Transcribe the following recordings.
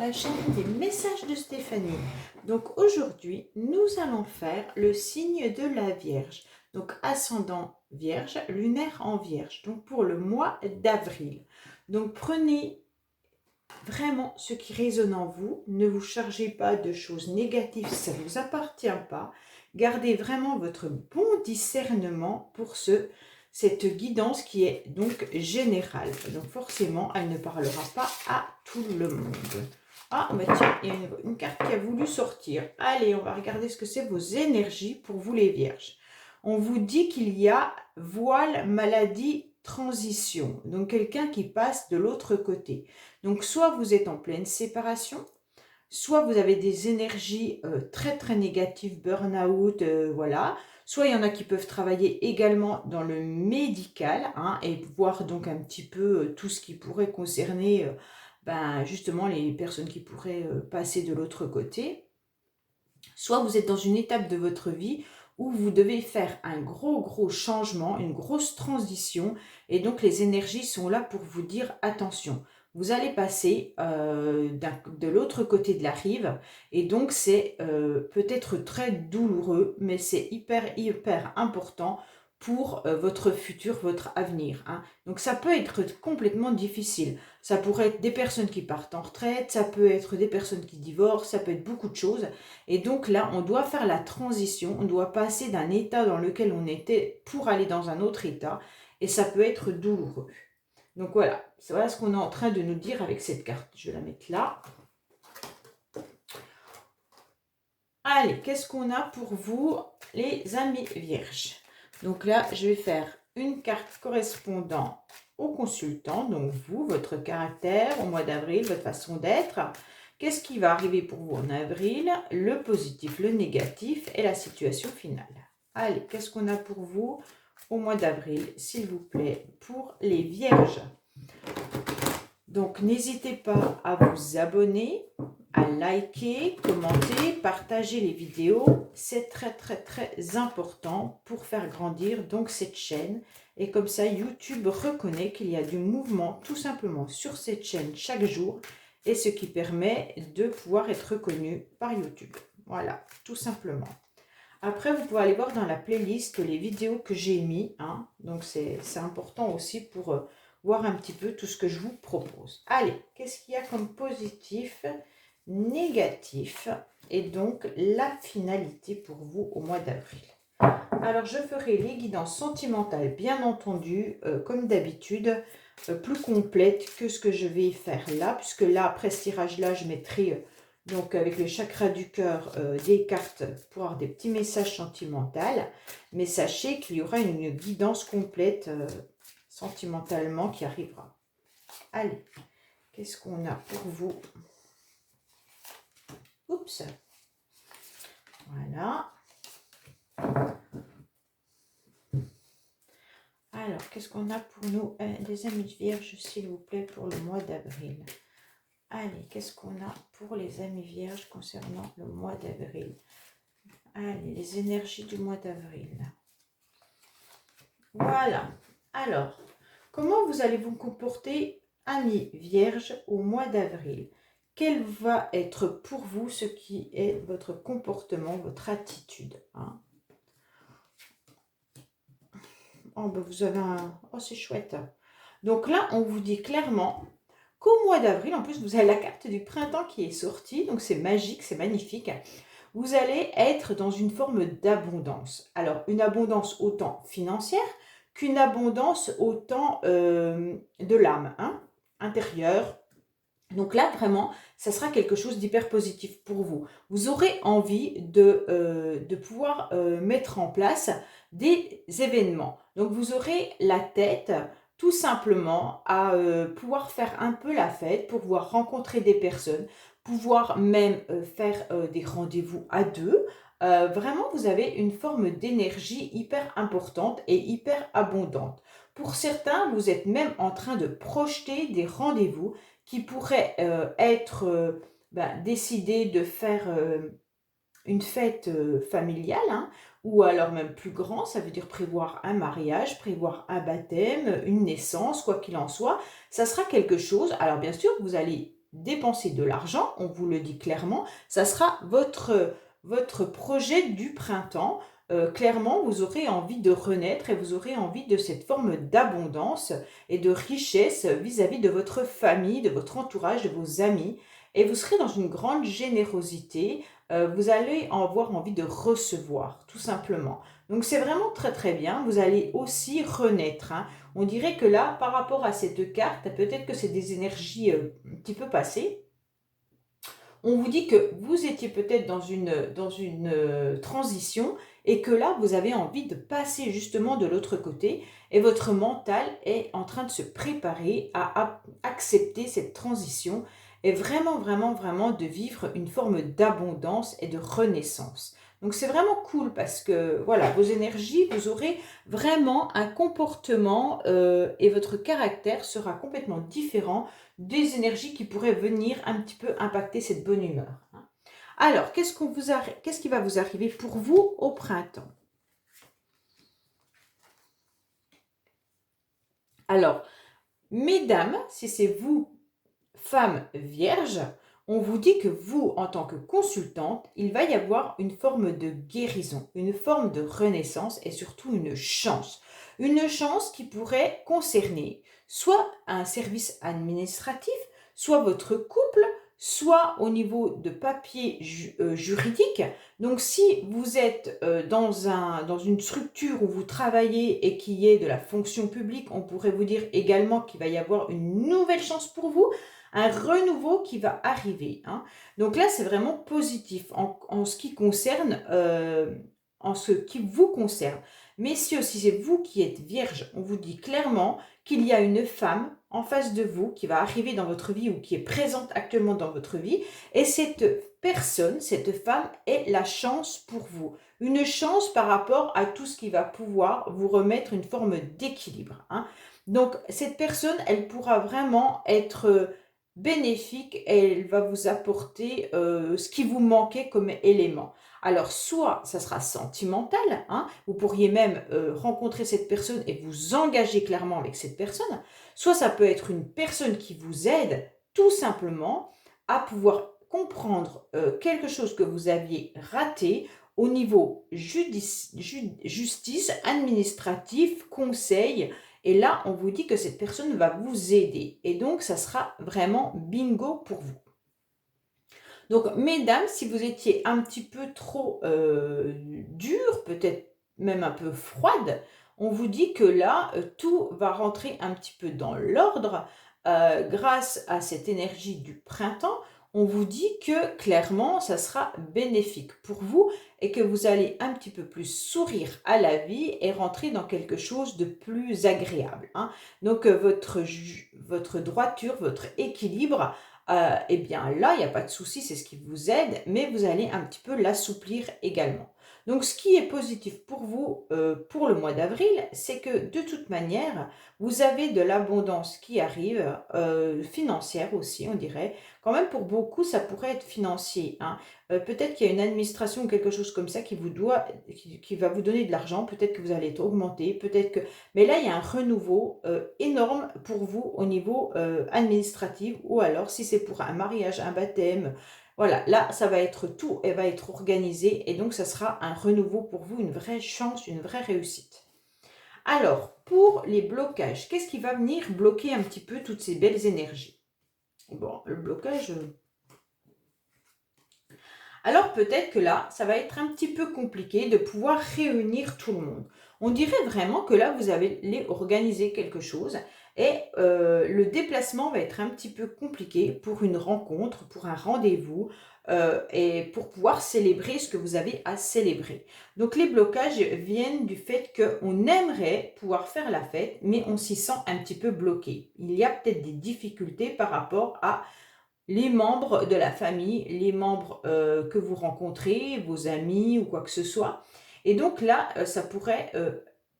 la chaîne des messages de Stéphanie. Donc aujourd'hui, nous allons faire le signe de la Vierge. Donc ascendant Vierge, lunaire en Vierge. Donc pour le mois d'avril. Donc prenez vraiment ce qui résonne en vous. Ne vous chargez pas de choses négatives, ça ne vous appartient pas. Gardez vraiment votre bon discernement pour cette guidance qui est donc générale. Donc forcément, elle ne parlera pas à tout le monde. Ah, bah tiens, il y a une carte qui a voulu sortir. Allez, on va regarder ce que c'est vos énergies pour vous les Vierges. On vous dit qu'il y a voile, maladie, transition. Donc quelqu'un qui passe de l'autre côté. Donc soit vous êtes en pleine séparation, soit vous avez des énergies très très négatives, burn-out, voilà. Soit il y en a qui peuvent travailler également dans le médical hein, et voir donc un petit peu tout ce qui pourrait concerner justement les personnes qui pourraient passer de l'autre côté. Soit vous êtes dans une étape de votre vie où vous devez faire un gros changement, une grosse transition et donc les énergies sont là pour vous dire attention. Vous allez passer de l'autre côté de la rive et donc c'est peut-être très douloureux mais c'est hyper important pour votre futur, votre avenir. Hein. Donc ça peut être complètement difficile. Ça pourrait être des personnes qui partent en retraite, ça peut être des personnes qui divorcent, ça peut être beaucoup de choses. Et donc là, on doit faire la transition, on doit passer d'un état dans lequel on était pour aller dans un autre état et ça peut être douloureux. Donc voilà ce qu'on est en train de nous dire avec cette carte. Je vais la mettre là. Allez, qu'est-ce qu'on a pour vous, les amis vierges? Donc là, je vais faire une carte correspondant au consultant, donc vous, votre caractère au mois d'avril, votre façon d'être. Qu'est-ce qui va arriver pour vous en avril? Le positif, le négatif et la situation finale. Allez, qu'est-ce qu'on a pour vous au mois d'avril, s'il vous plaît, pour les vierges? Donc, n'hésitez pas à vous abonner, à liker, commenter, partager les vidéos. C'est très important pour faire grandir donc cette chaîne. Et comme ça, YouTube reconnaît qu'il y a du mouvement tout simplement sur cette chaîne chaque jour. Et ce qui permet de pouvoir être reconnu par YouTube. Voilà, tout simplement. Après, vous pouvez aller voir dans la playlist les vidéos que j'ai mis. Hein. Donc, c'est important aussi pour voir un petit peu tout ce que je vous propose. Allez, qu'est-ce qu'il y a comme positif, négatif et donc la finalité pour vous au mois d'avril? Alors, je ferai les guidances sentimentales, bien entendu, comme d'habitude, plus complètes que ce que je vais faire là, puisque là, après ce tirage-là, je mettrai, donc avec le chakra du cœur, des cartes pour avoir des petits messages sentimentaux. Mais sachez qu'il y aura une guidance complète sentimentalement qui arrivera. Allez, qu'est-ce qu'on a pour vous? Oups. Voilà. Alors, qu'est-ce qu'on a pour nous, les amis vierges, s'il vous plaît, pour le mois d'avril? Allez, qu'est-ce qu'on a pour les amis vierges concernant le mois d'avril? Allez, les énergies du mois d'avril. Voilà. Alors, comment vous allez vous comporter, amis vierges, au mois d'avril? Quel va être pour vous ce qui est votre comportement, votre attitude hein? Oh, ben vous avez un... Oh, c'est chouette. Donc là, on vous dit clairement qu'au mois d'avril, en plus, vous avez la carte du printemps qui est sortie. Donc, c'est magique, c'est magnifique. Vous allez être dans une forme d'abondance. Alors, une abondance autant financière qu'une abondance autant de l'âme, hein, intérieure. Donc là, vraiment, ça sera quelque chose d'hyper positif pour vous. Vous aurez envie de pouvoir mettre en place des événements. Donc, vous aurez la tête tout simplement à pouvoir faire un peu la fête, pour pouvoir rencontrer des personnes, pouvoir même faire des rendez-vous à deux. Vraiment, vous avez une forme d'énergie hyper importante et hyper abondante. Pour certains, vous êtes même en train de projeter des rendez-vous qui pourraient être décidés de faire une fête familiale, hein, ou alors même plus grand, ça veut dire prévoir un mariage, prévoir un baptême, une naissance, quoi qu'il en soit, ça sera quelque chose. Alors bien sûr, vous allez dépenser de l'argent, on vous le dit clairement, ça sera votre projet du printemps. Clairement, vous aurez envie de renaître et vous aurez envie de cette forme d'abondance et de richesse vis-à-vis de votre famille, de votre entourage, de vos amis. Et vous serez dans une grande générosité. Vous allez avoir envie de recevoir, tout simplement. Donc c'est vraiment très très bien. Vous allez aussi renaître, hein. On dirait que là, par rapport à cette carte, peut-être que c'est des énergies un petit peu passées. On vous dit que vous étiez peut-être dans une transition et que là, vous avez envie de passer justement de l'autre côté et votre mental est en train de se préparer à accepter cette transition et vraiment, vraiment, vraiment de vivre une forme d'abondance et de renaissance. Donc c'est vraiment cool parce que voilà, vos énergies, vous aurez vraiment un comportement et votre caractère sera complètement différent des énergies qui pourraient venir un petit peu impacter cette bonne humeur, hein. Alors, qu'est-ce qui va vous arriver pour vous au printemps? Alors, mesdames, si c'est vous, femme vierge, on vous dit que vous, en tant que consultante, il va y avoir une forme de guérison, une forme de renaissance et surtout une chance. Une chance qui pourrait concerner soit un service administratif, soit votre couple, soit au niveau de papier juridique. Donc si vous êtes dans une structure où vous travaillez et qui est de la fonction publique, on pourrait vous dire également qu'il va y avoir une nouvelle chance pour vous, un renouveau qui va arriver, hein. Donc là, c'est vraiment positif en ce qui concerne, en ce qui vous concerne. Messieurs, si c'est vous qui êtes vierge, on vous dit clairement qu'il y a une femme en face de vous qui va arriver dans votre vie ou qui est présente actuellement dans votre vie. Et cette personne, cette femme est la chance pour vous. Une chance par rapport à tout ce qui va pouvoir vous remettre une forme d'équilibre, hein. Donc cette personne, elle pourra vraiment être bénéfique et elle va vous apporter ce qui vous manquait comme élément. Alors, soit ça sera sentimental, hein, vous pourriez même rencontrer cette personne et vous engager clairement avec cette personne, soit ça peut être une personne qui vous aide tout simplement à pouvoir comprendre quelque chose que vous aviez raté au niveau justice, administratif, conseil, et là, on vous dit que cette personne va vous aider. Et donc, ça sera vraiment bingo pour vous. Donc, mesdames, si vous étiez un petit peu trop dure, peut-être même un peu froide, on vous dit que là, tout va rentrer un petit peu dans l'ordre grâce à cette énergie du printemps. On vous dit que clairement, ça sera bénéfique pour vous et que vous allez un petit peu plus sourire à la vie et rentrer dans quelque chose de plus agréable, hein. Donc, votre droiture, votre équilibre, eh bien là, il n'y a pas de souci, c'est ce qui vous aide, mais vous allez un petit peu l'assouplir également. Donc ce qui est positif pour vous pour le mois d'avril, c'est que de toute manière, vous avez de l'abondance qui arrive, financière aussi, on dirait. Quand même, pour beaucoup, ça pourrait être financier, hein. Peut-être qu'il y a une administration ou quelque chose comme ça qui va vous donner de l'argent, peut-être que vous allez être augmenté, peut-être que... Mais là, il y a un renouveau énorme pour vous au niveau administratif, ou alors si c'est pour un mariage, un baptême, voilà, là, ça va être tout, elle va être organisée, et donc ça sera un renouveau pour vous, une vraie chance, une vraie réussite. Alors, pour les blocages, qu'est-ce qui va venir bloquer un petit peu toutes ces belles énergies? Bon, le blocage... Alors peut-être que là, ça va être un petit peu compliqué de pouvoir réunir tout le monde. On dirait vraiment que là, vous allez organiser quelque chose et le déplacement va être un petit peu compliqué pour une rencontre, pour un rendez-vous et pour pouvoir célébrer ce que vous avez à célébrer. Donc les blocages viennent du fait qu'on aimerait pouvoir faire la fête, mais on s'y sent un petit peu bloqué. Il y a peut-être des difficultés par rapport à les membres de la famille, les membres que vous rencontrez, vos amis ou quoi que ce soit. Et donc là, ça pourrait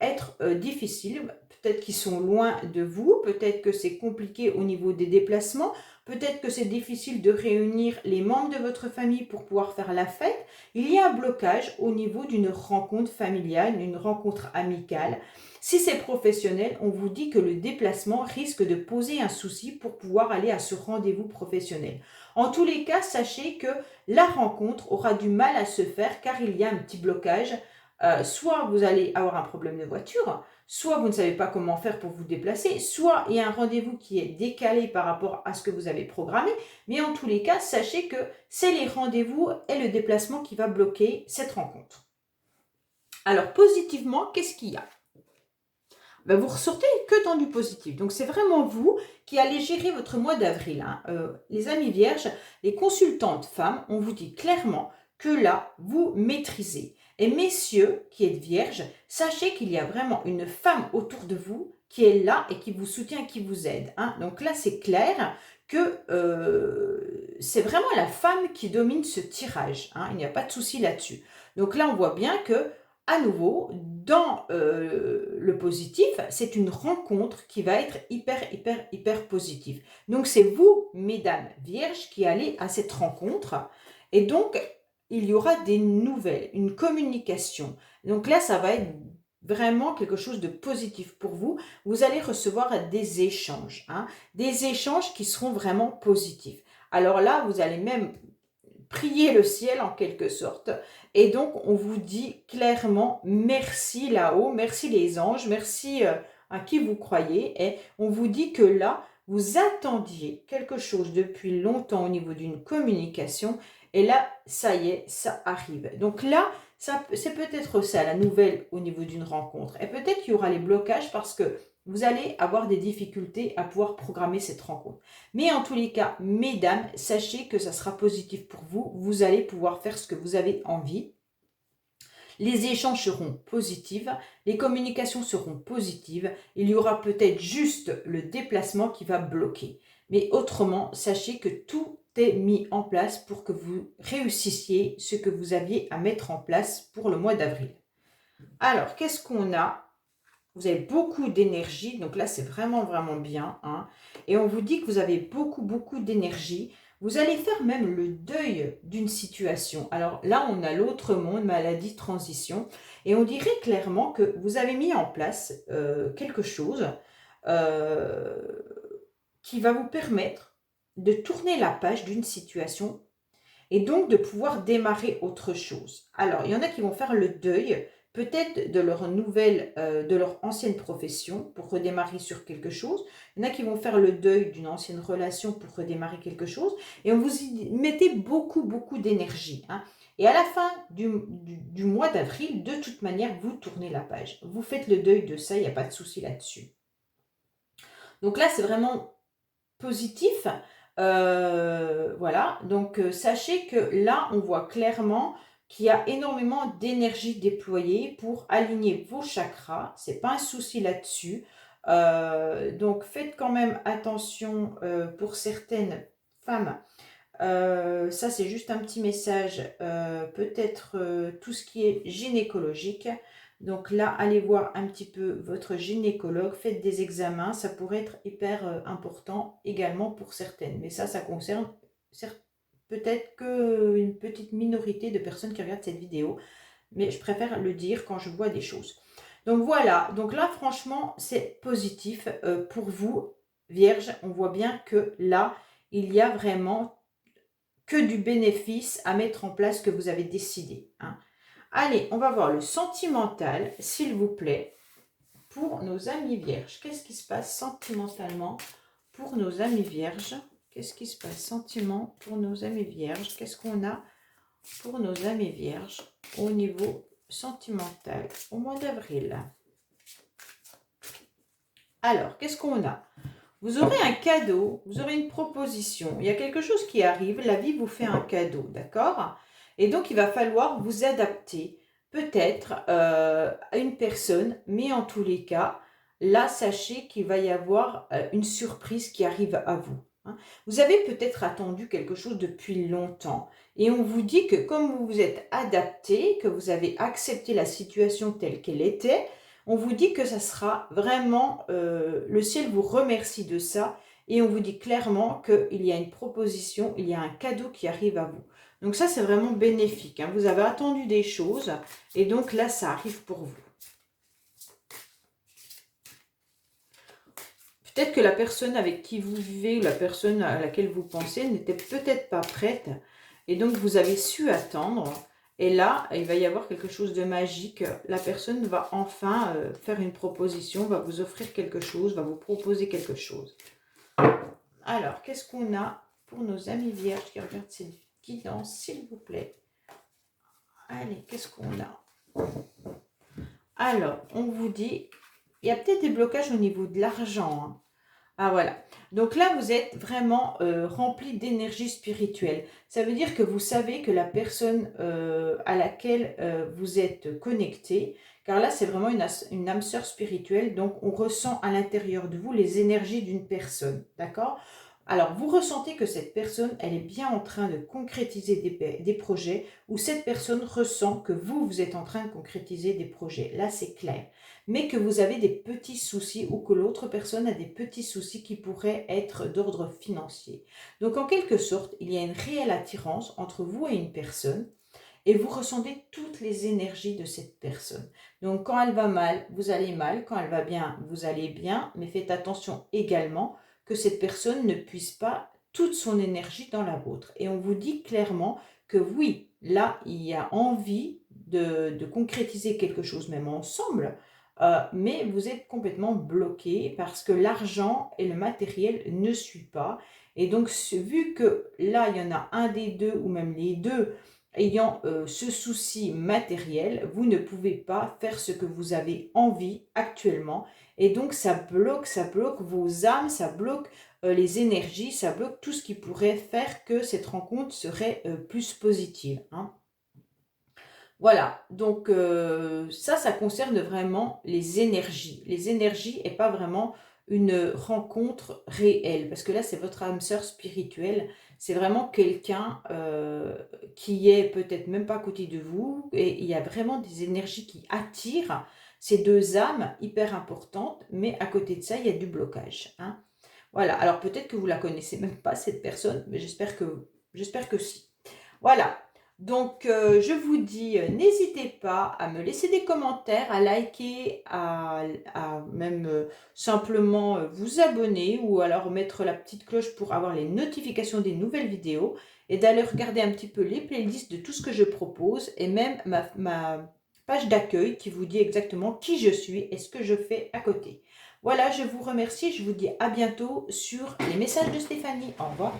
être difficile. Peut-être qu'ils sont loin de vous, peut-être que c'est compliqué au niveau des déplacements, peut-être que c'est difficile de réunir les membres de votre famille pour pouvoir faire la fête. Il y a un blocage au niveau d'une rencontre familiale, d'une rencontre amicale. Si c'est professionnel, on vous dit que le déplacement risque de poser un souci pour pouvoir aller à ce rendez-vous professionnel. En tous les cas, sachez que la rencontre aura du mal à se faire car il y a un petit blocage. Soit vous allez avoir un problème de voiture, soit vous ne savez pas comment faire pour vous déplacer, soit il y a un rendez-vous qui est décalé par rapport à ce que vous avez programmé. Mais en tous les cas, sachez que c'est les rendez-vous et le déplacement qui va bloquer cette rencontre. Alors, positivement, qu'est-ce qu'il y a? Ben, vous ressortez que dans du positif. Donc, c'est vraiment vous qui allez gérer votre mois d'avril. Les amis vierges, les consultantes femmes, on vous dit clairement que là, vous maîtrisez. Et messieurs qui êtes vierges, sachez qu'il y a vraiment une femme autour de vous qui est là et qui vous soutient, qui vous aide. Donc là, c'est clair que c'est vraiment la femme qui domine ce tirage. Il n'y a pas de souci là-dessus. Donc là, on voit bien que à nouveau, dans le positif, c'est une rencontre qui va être hyper positive. Donc, c'est vous, mesdames vierges, qui allez à cette rencontre. Et donc, il y aura des nouvelles, une communication. Donc là, ça va être vraiment quelque chose de positif pour vous. Vous allez recevoir des échanges qui seront vraiment positifs. Alors là, vous allez même prier le ciel en quelque sorte. Et donc, on vous dit clairement merci là-haut, merci les anges, merci à qui vous croyez. Et on vous dit que là, vous attendiez quelque chose depuis longtemps au niveau d'une communication. Et là, ça y est, ça arrive. Donc là, c'est peut-être ça la nouvelle au niveau d'une rencontre. Et peut-être qu'il y aura les blocages parce que vous allez avoir des difficultés à pouvoir programmer cette rencontre. Mais en tous les cas, mesdames, sachez que ça sera positif pour vous. Vous allez pouvoir faire ce que vous avez envie. Les échanges seront positifs, les communications seront positives. Il y aura peut-être juste le déplacement qui va bloquer. Mais autrement, sachez que tout est mis en place pour que vous réussissiez ce que vous aviez à mettre en place pour le mois d'avril. Alors, qu'est-ce qu'on a ? Vous avez beaucoup d'énergie, donc là c'est vraiment bien. Et on vous dit que vous avez beaucoup d'énergie. Vous allez faire même le deuil d'une situation. Alors là on a l'autre monde, maladie, transition. Et on dirait clairement que vous avez mis en place quelque chose qui va vous permettre de tourner la page d'une situation et donc de pouvoir démarrer autre chose. Alors il y en a qui vont faire le deuil peut-être de leur nouvelle, de leur ancienne profession pour redémarrer sur quelque chose. Il y en a qui vont faire le deuil d'une ancienne relation pour redémarrer quelque chose. Et on vous y mettez beaucoup d'énergie. Et à la fin du mois d'avril, de toute manière, vous tournez la page. Vous faites le deuil de ça, il n'y a pas de souci là-dessus. Donc là, c'est vraiment positif. Voilà, donc sachez que là, on voit clairement qu'il y a énormément d'énergie déployée pour aligner vos chakras. C'est pas un souci là-dessus. Donc faites quand même attention pour certaines femmes. Ça, c'est juste un petit message. Peut-être tout ce qui est gynécologique. Donc là, allez voir un petit peu votre gynécologue, faites des examens, ça pourrait être hyper important également pour certaines. Mais ça concerne peut-être qu'une petite minorité de personnes qui regardent cette vidéo. Mais je préfère le dire quand je vois des choses. Donc voilà, donc là franchement, c'est positif pour vous, Vierge. On voit bien que là, il y a vraiment que du bénéfice à mettre en place que vous avez décidé. Allez, on va voir le sentimental, s'il vous plaît, pour nos amis vierges. Qu'est-ce qui se passe sentimentalement pour nos amis vierges? Qu'est-ce qui se passe sentiment pour nos amis vierges? Qu'est-ce qu'on a pour nos amis vierges au niveau sentimental au mois d'avril? Alors, qu'est-ce qu'on a? Vous aurez un cadeau, vous aurez une proposition. Il y a quelque chose qui arrive, la vie vous fait un cadeau, d'accord? Et donc, il va falloir vous adapter peut-être à une personne, mais en tous les cas, là, sachez qu'il va y avoir une surprise qui arrive à vous. Vous avez peut-être attendu quelque chose depuis longtemps et on vous dit que comme vous vous êtes adapté, que vous avez accepté la situation telle qu'elle était, on vous dit que ça sera vraiment, le ciel vous remercie de ça et on vous dit clairement qu'il y a une proposition, il y a un cadeau qui arrive à vous. Donc ça, c'est vraiment bénéfique, hein. Vous avez attendu des choses et donc là, ça arrive pour vous. Peut-être que la personne avec qui vous vivez ou la personne à laquelle vous pensez n'était peut-être pas prête et donc vous avez su attendre. Et là, il va y avoir quelque chose de magique. La personne va enfin faire une proposition, va vous offrir quelque chose, va vous proposer quelque chose. Alors, qu'est-ce qu'on a pour nos amis vierges qui regardent cette guidance, s'il vous plaît? Allez, qu'est-ce qu'on a? Alors, on vous dit, il y a peut-être des blocages au niveau de l'argent, hein. Ah voilà, donc là vous êtes vraiment rempli d'énergie spirituelle. Ça veut dire que vous savez que la personne à laquelle vous êtes connecté, car là c'est vraiment une âme sœur spirituelle, donc on ressent à l'intérieur de vous les énergies d'une personne, d'accord? Alors vous ressentez que cette personne, elle est bien en train de concrétiser des projets, ou cette personne ressent que vous êtes en train de concrétiser des projets, là c'est clair. Mais que vous avez des petits soucis ou que l'autre personne a des petits soucis qui pourraient être d'ordre financier. Donc en quelque sorte, il y a une réelle attirance entre vous et une personne et vous ressentez toutes les énergies de cette personne. Donc quand elle va mal, vous allez mal, quand elle va bien, vous allez bien, mais faites attention également que cette personne ne puisse pas toute son énergie dans la vôtre. Et on vous dit clairement que oui, là, il y a envie de concrétiser quelque chose, même ensemble, mais vous êtes complètement bloqué parce que l'argent et le matériel ne suivent pas. Et donc, vu que là, il y en a un des deux ou même les deux ayant ce souci matériel, vous ne pouvez pas faire ce que vous avez envie actuellement. Et donc, ça bloque vos âmes, ça bloque les énergies, ça bloque tout ce qui pourrait faire que cette rencontre serait plus positive, hein. Voilà, donc ça concerne vraiment les énergies et pas vraiment une rencontre réelle. Parce que là, c'est votre âme sœur spirituelle. C'est vraiment quelqu'un qui est peut-être même pas à côté de vous. Et il y a vraiment des énergies qui attirent ces deux âmes hyper importantes. Mais à côté de ça, il y a du blocage, hein. Voilà, alors peut-être que vous la connaissez même pas, cette personne, mais j'espère que si. Voilà, donc je vous dis, n'hésitez pas à me laisser des commentaires, à liker, à même simplement vous abonner ou alors mettre la petite cloche pour avoir les notifications des nouvelles vidéos et d'aller regarder un petit peu les playlists de tout ce que je propose et même ma page d'accueil qui vous dit exactement qui je suis et ce que je fais à côté. Voilà, je vous remercie, je vous dis à bientôt sur les messages de Stéphanie. Au revoir.